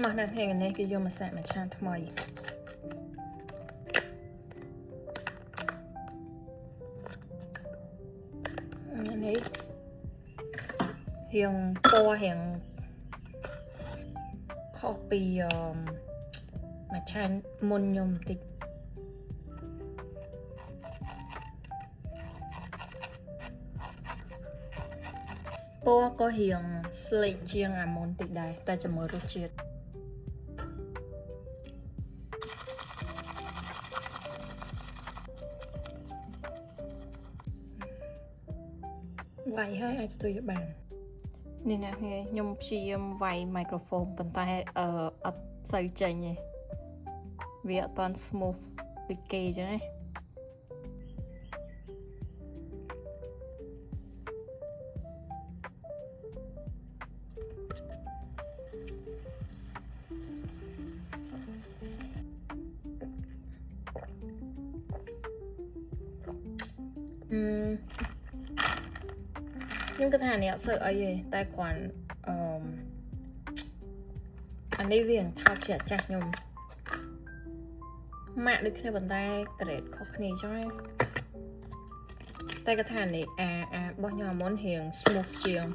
មកនៅថ្ងៃនេះគេយកមកសាកមួយឆាថ្មីនេះរៀងពណ៌រៀងខុសពីមួយឆាមុនខ្ញុំបន្តិចពណ៌ក៏រៀងស្លេកជាងអាមុនតិចដែរតែជាមួយរសជាតិវាយហើយអាចទទួលយកបាននេះណាខ្ញុំព្យាយាមវាយ microphone ប៉ុន្តែអត់សូវចេញទេវាអត់ទាន់ smooth ដូចគេអញ្ចឹងណាខ្ញុំគិតថានេះអត់សូវអីទេតែគ្រាន់អានេះវាថោកជាចាស់ខ្ញុំម៉ាក់ដូចគ្នាប៉ុន្តែក្រេតខុសគ្នាអញ្ចឹងណាតែគាត់ថានេះអារបស់ខ្ញុំមុនរៀង smooth ជាង